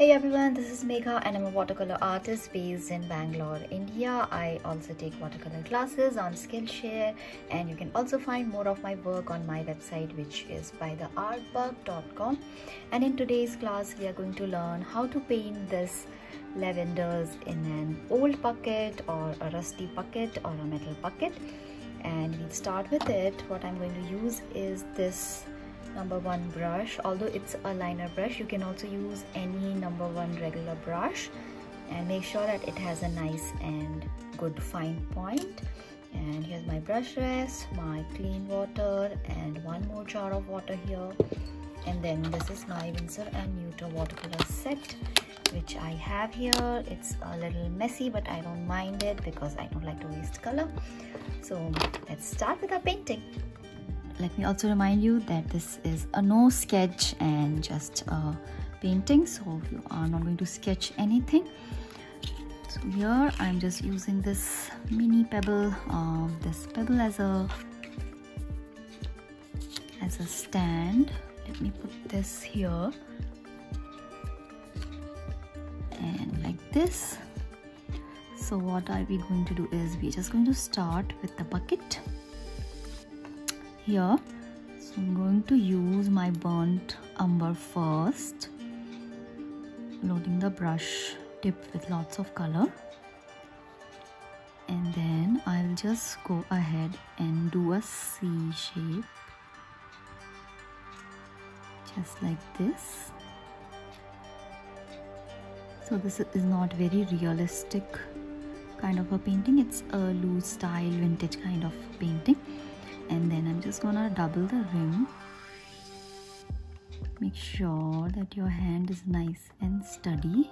Hey everyone, this is Megha and I'm a watercolor artist based in Bangalore, India. I also take watercolor classes on Skillshare, and you can also find more of my work on my website, which is bytheartbug.com. And in today's class, we are going to learn how to paint this lavenders in an old bucket or a rusty bucket or a metal bucket. And we'll start with it. What I'm going to use is this #1 brush. Although it's a liner brush, you can also use any #1 regular brush, and make sure that it has a nice and good fine point. And here's my brush rest, my clean water, and one more jar of water here. And then this is my Winsor & Newton watercolor set, which I have here. It's a little messy, but I don't mind it because I don't like to waste color. So let's start with our painting. Let me also remind you that this is a no sketch and just a painting, so you are not going to sketch anything. So here I'm just using this mini pebble, this pebble as a stand. Let me put this here and like this. So what are we going to do is we're just going to start with the bucket here. So I'm going to use my burnt umber first, loading the brush tip with lots of color, and then I'll just go ahead and do a C shape just like this. So this is not very realistic kind of a painting, it's a loose style vintage kind of painting. And then I'm just gonna double the rim. Make sure that your hand is nice and steady.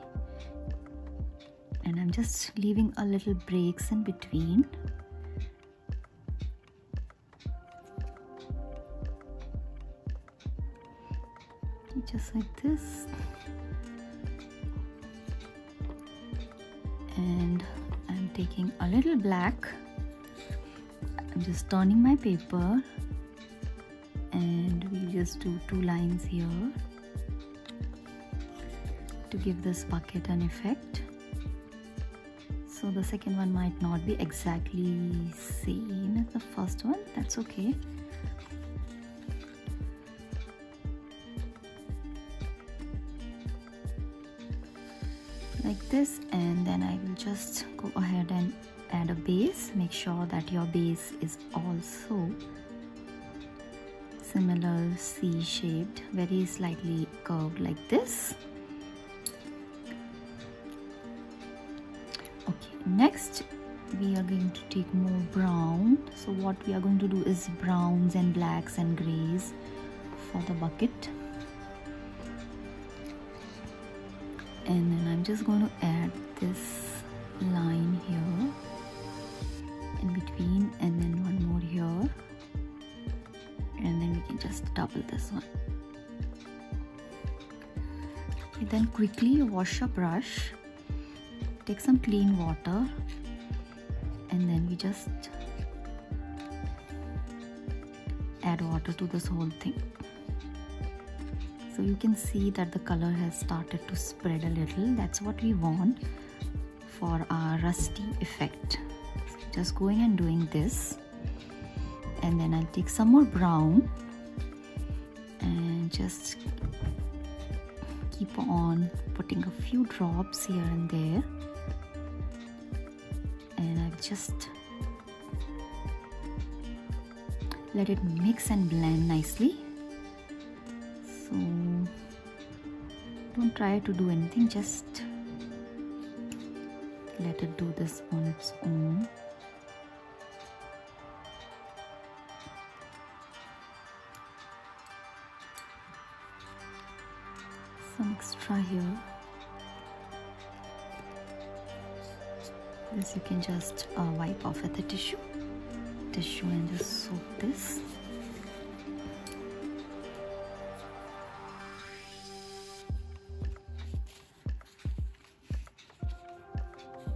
And I'm just leaving a little breaks in between. Just like this. And I'm taking a little black. I'm just turning my paper, and we'll just do 2 lines here to give this bucket an effect. So the second one might not be exactly same as the first one, that's okay. Like this, and then I will just go ahead and add a base. Make sure that your base is also similar C shaped, very slightly curved like this. Okay, next we are going to take more brown. So what we are going to do is browns and blacks and grays for the bucket. And then I'm just going to add this line here in between, and then one more here, and then we can just double this one. Okay, then quickly wash your brush, take some clean water, and then we just add water to this whole thing. So you can see that the color has started to spread a little. That's what we want for our rusty effect. Just going and doing this, and then I'll take some more brown and just keep on putting a few drops here and there, and I'll just let it mix and blend nicely. So don't try to do anything, just let it do this on its own. Some extra here. This you can just wipe off with a tissue and just soak this.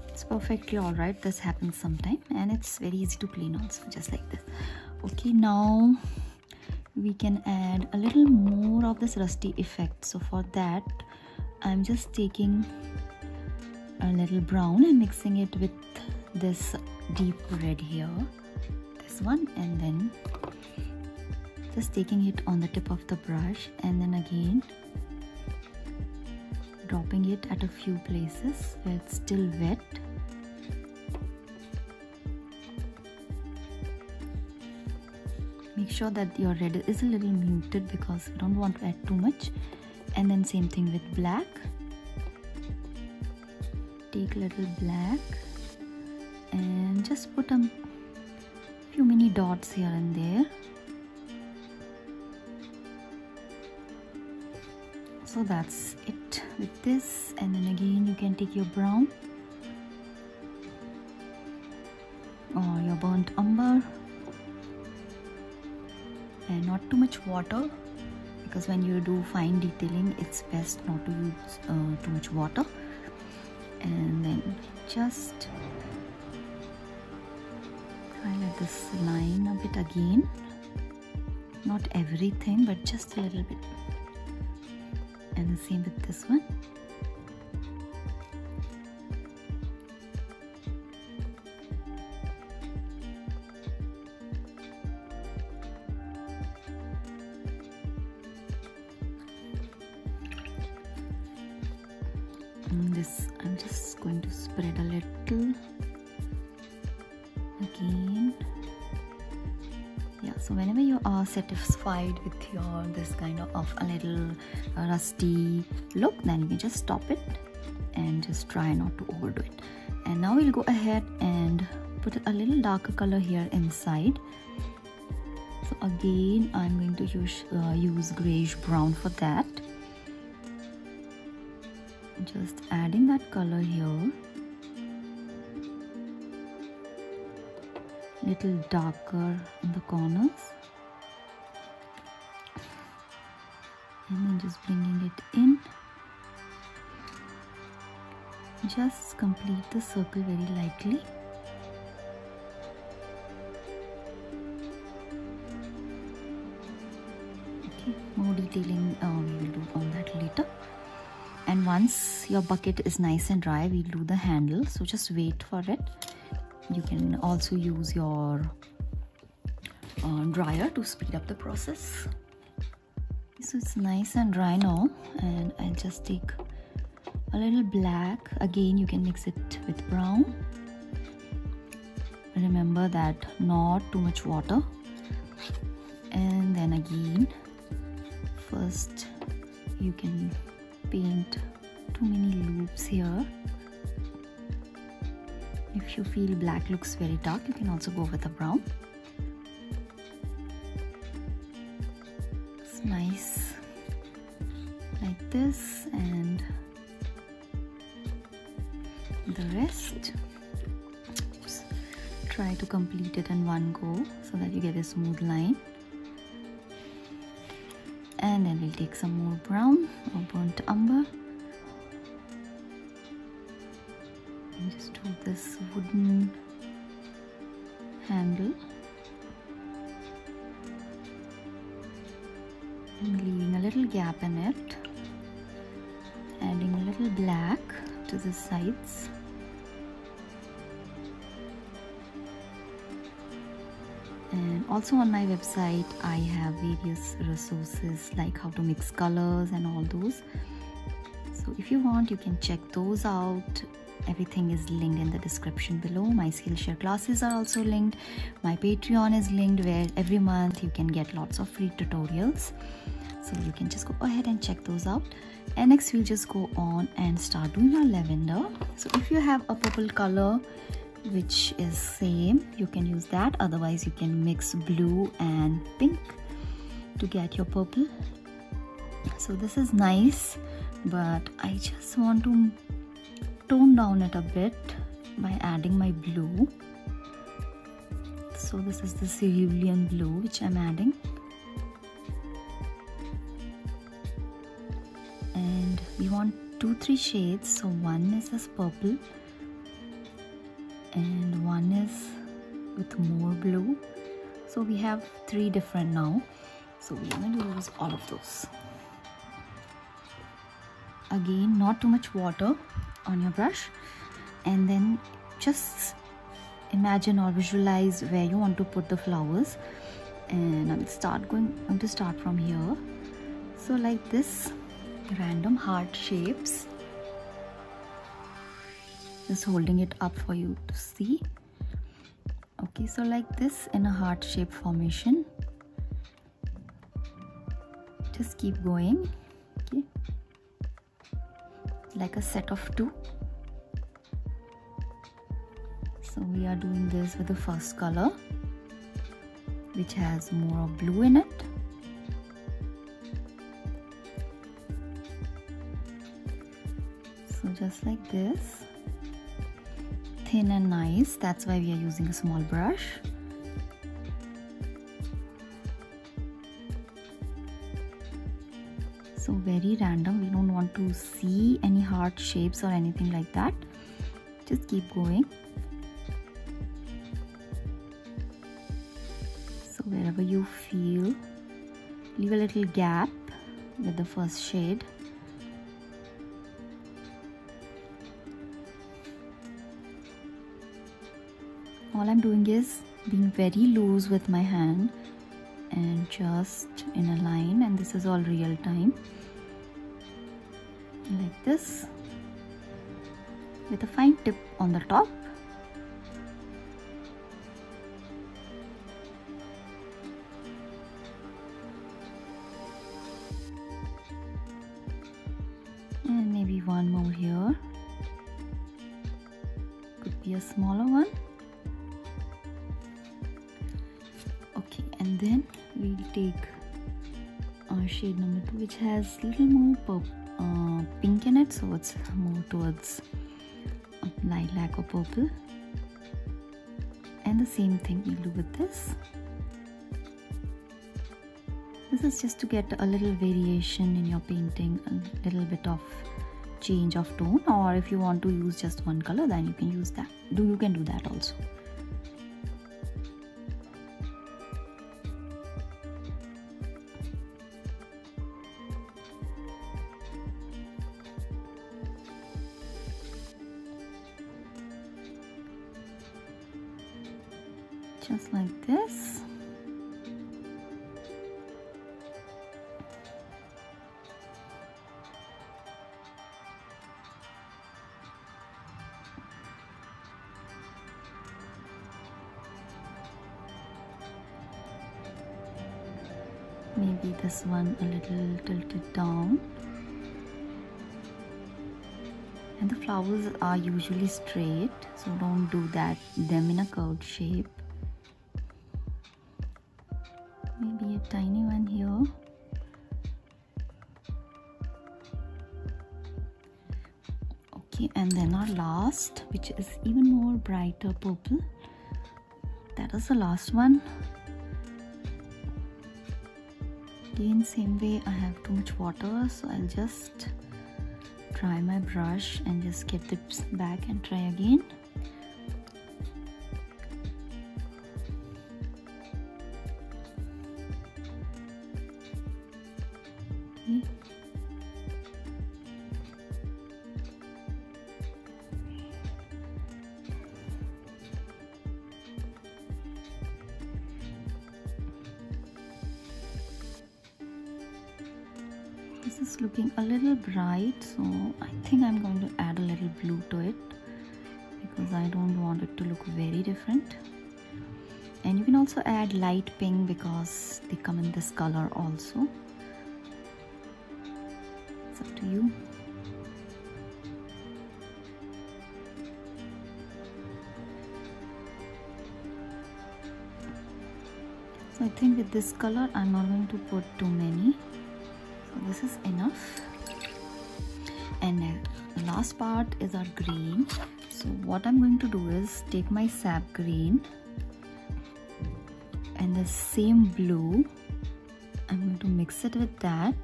It's perfectly all right. This happens sometime, and it's very easy to clean also, just like this. Okay, now we can add a little more of this rusty effect. So for that I'm just taking a little brown and mixing it with this deep red here, this one, and then just taking it on the tip of the brush, and then again dropping it at a few places where it's still wet. Make sure that your red is a little muted because you don't want to add too much. And then same thing with black. Take a little black and just put a few mini dots here and there. So that's it with this. And then again you can take your brown or your burnt umber, and not too much water, because when you do fine detailing it's best not to use too much water. And then just highlight this line a bit again, not everything but just a little bit, and the same with this one. This I'm just going to spread a little again. Yeah, so whenever you are satisfied with your this kind of a little rusty look, then you can just stop it and just try not to overdo it. And now we'll go ahead and put a little darker color here inside. So again I'm going to use grayish brown for that. Just adding that color here, little darker in the corners, and then just bringing it in. Just complete the circle very lightly. Okay, more detailing we will do on that later. And once your bucket is nice and dry, we'll do the handle, so just wait for it. You can also use your dryer to speed up the process. So it's nice and dry now, and I'll just take a little black. Again you can mix it with brown. Remember that not too much water. And then again, first you can paint too many loops here. If you feel black looks very dark, you can also go with a brown. It's nice like this, and the rest just try to complete it in one go so that you get a smooth line. And then we'll take some more brown or burnt umber and just do this wooden handle and leaving a little gap in it, adding a little black to the sides. And also on my website I have various resources like how to mix colors and all those. So if you want, you can check those out. Everything is linked in the description below. My Skillshare classes are also linked. My Patreon is linked, where every month you can get lots of free tutorials. So you can just go ahead and check those out. And next we'll just go on and start doing our lavender. So if you have a purple color which is same, you can use that. Otherwise you can mix blue and pink to get your purple. So this is nice, but I just want to tone down it a bit by adding my blue. So this is the cerulean blue which I'm adding, and we want 2-3 shades. So one is this purple and one is with more blue. So we have 3 different now, so we're going to use all of those. again, not too much water on your brush, and then just imagine or visualize where you want to put the flowers. And I'm going to start from here. So like this, random heart shapes, just holding it up for you to see. Okay, so like this in a heart shape formation, just keep going. Okay, like a set of 2. So we are doing this with the first color, which has more of blue in it. So just like this, thin and nice. That's why we are using a small brush. So very random. We don't want to see any heart shapes or anything like that. Just keep going. So wherever you feel, leave a little gap with the first shade. All I'm doing is being very loose with my hand and just in a line, and this is all real time, like this, with a fine tip on the top. And maybe one more here, could be a smaller one. Okay, and then we'll take our shade number 2, which has a little more pink in it, so it's more towards lilac or purple. And the same thing we'll do with this. This is just to get a little variation in your painting, a little bit of change of tone, or if you want to use just one color, then you can use that. You can do that also. Just like this. Maybe this one a little tilted down. And the flowers are usually straight, so don't do them in a curved shape. Maybe a tiny one here. Okay, and then our last, which is even more brighter purple. That is the last one. Again, same way, I have too much water, so I'll just dry my brush and just get this back and try again. Okay. This is looking a little bright, so I think I'm going to add a little blue to it because I don't want it to look very different. And you can also add light pink because they come in this color also. It's up to you. So I think with this color I'm not going to put too many. So this is enough. And the last part is our green. So what I'm going to do is take my sap green and the same blue, I'm going to mix it with that.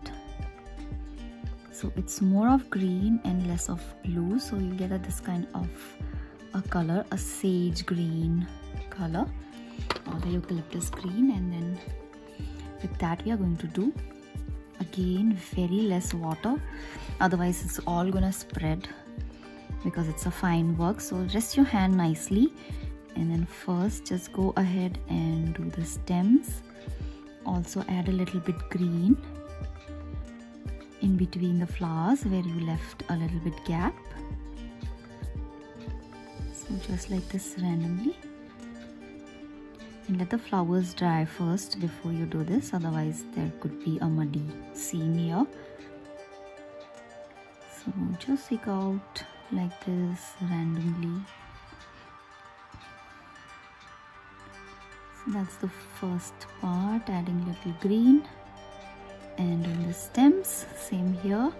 So it's more of green and less of blue, so you get this kind of a color, a sage green color or the eucalyptus green. And then with that we are going to do Again, very less water, otherwise it's all gonna spread because it's a fine work. So rest your hand nicely, and then first just go ahead and do the stems. Also add a little bit green in between the flowers where you left a little bit gap. So just like this randomly, and let the flowers dry first before you do this, otherwise there could be a muddy seam here. So just take out like this randomly. So that's the first part, adding little green, and on the stems same here.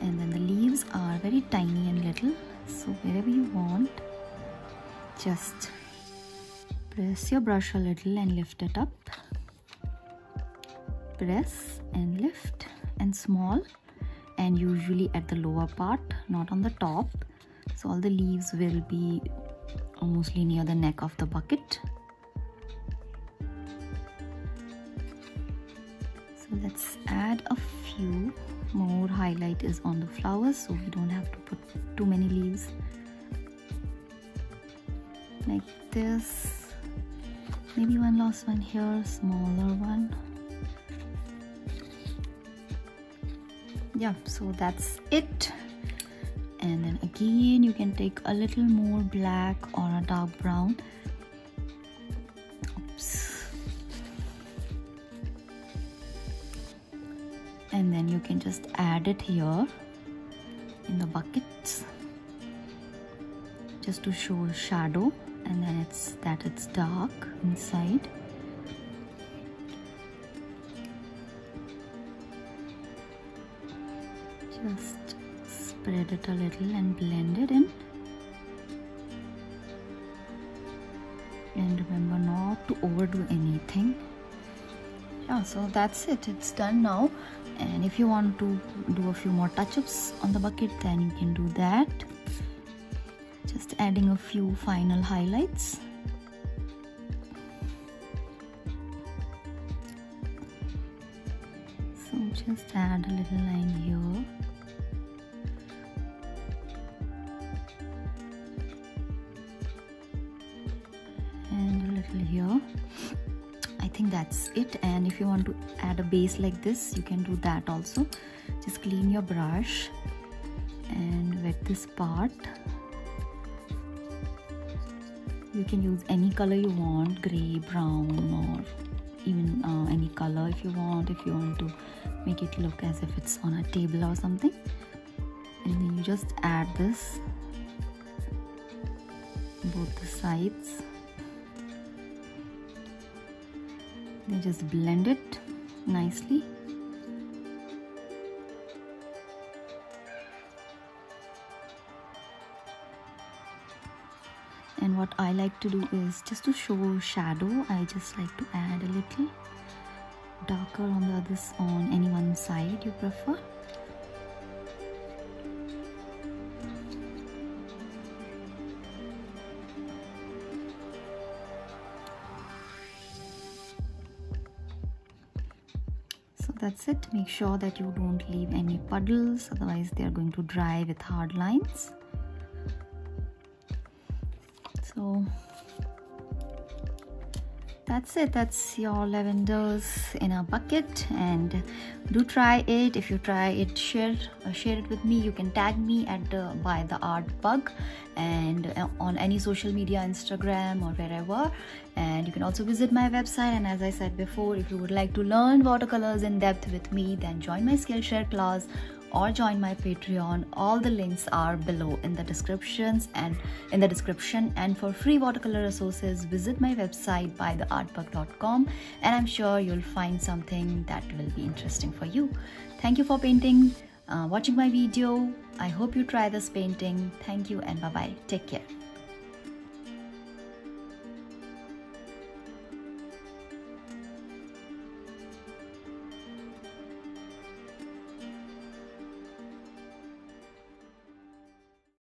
And then the leaves are very tiny and little, so wherever you want, just press your brush a little and lift it up. Press and lift, and small, and usually at the lower part, not on the top, so all the leaves will be mostly near the neck of the bucket. So let's add a few more. Highlight is on the flowers, so we don't have to put too many leaves. Like this. Maybe one last one here, smaller one. Yeah, so that's it. And then again you can take a little more black or a dark brown. Oops. And then you can just add it here in the buckets just to show shadow, and then it's dark inside. Just spread it a little and blend it in. And remember not to overdo anything. Yeah, so that's it. It's done now. And if you want to do a few more touch-ups on the bucket, then you can do that. Just adding a few final highlights. So just add a little line here. And a little here. I think that's it. And if you want to add a base like this, you can do that also. Just clean your brush and wet this part. You can use any color you want, gray, brown, or even any color if you want to make it look as if it's on a table or something. And then you just add this both the sides. Then just blend it nicely. And what I like to do is, just to show shadow, I just like to add a little darker on the others, on any one side you prefer. So that's it. Make sure that you don't leave any puddles, otherwise they are going to dry with hard lines. So that's it. That's your lavenders in a bucket, and do try it. If you try it, share it with me. You can tag me at by the art bug, and on any social media, Instagram or wherever. And you can also visit my website. And as I said before, if you would like to learn watercolors in depth with me, then join my Skillshare class or join my Patreon. All the links are below in the description. And for free watercolor resources, visit my website bytheartbug.com, and I'm sure you'll find something that will be interesting for you. Thank you for watching my video. I hope you try this painting. Thank you, and bye bye. Take care.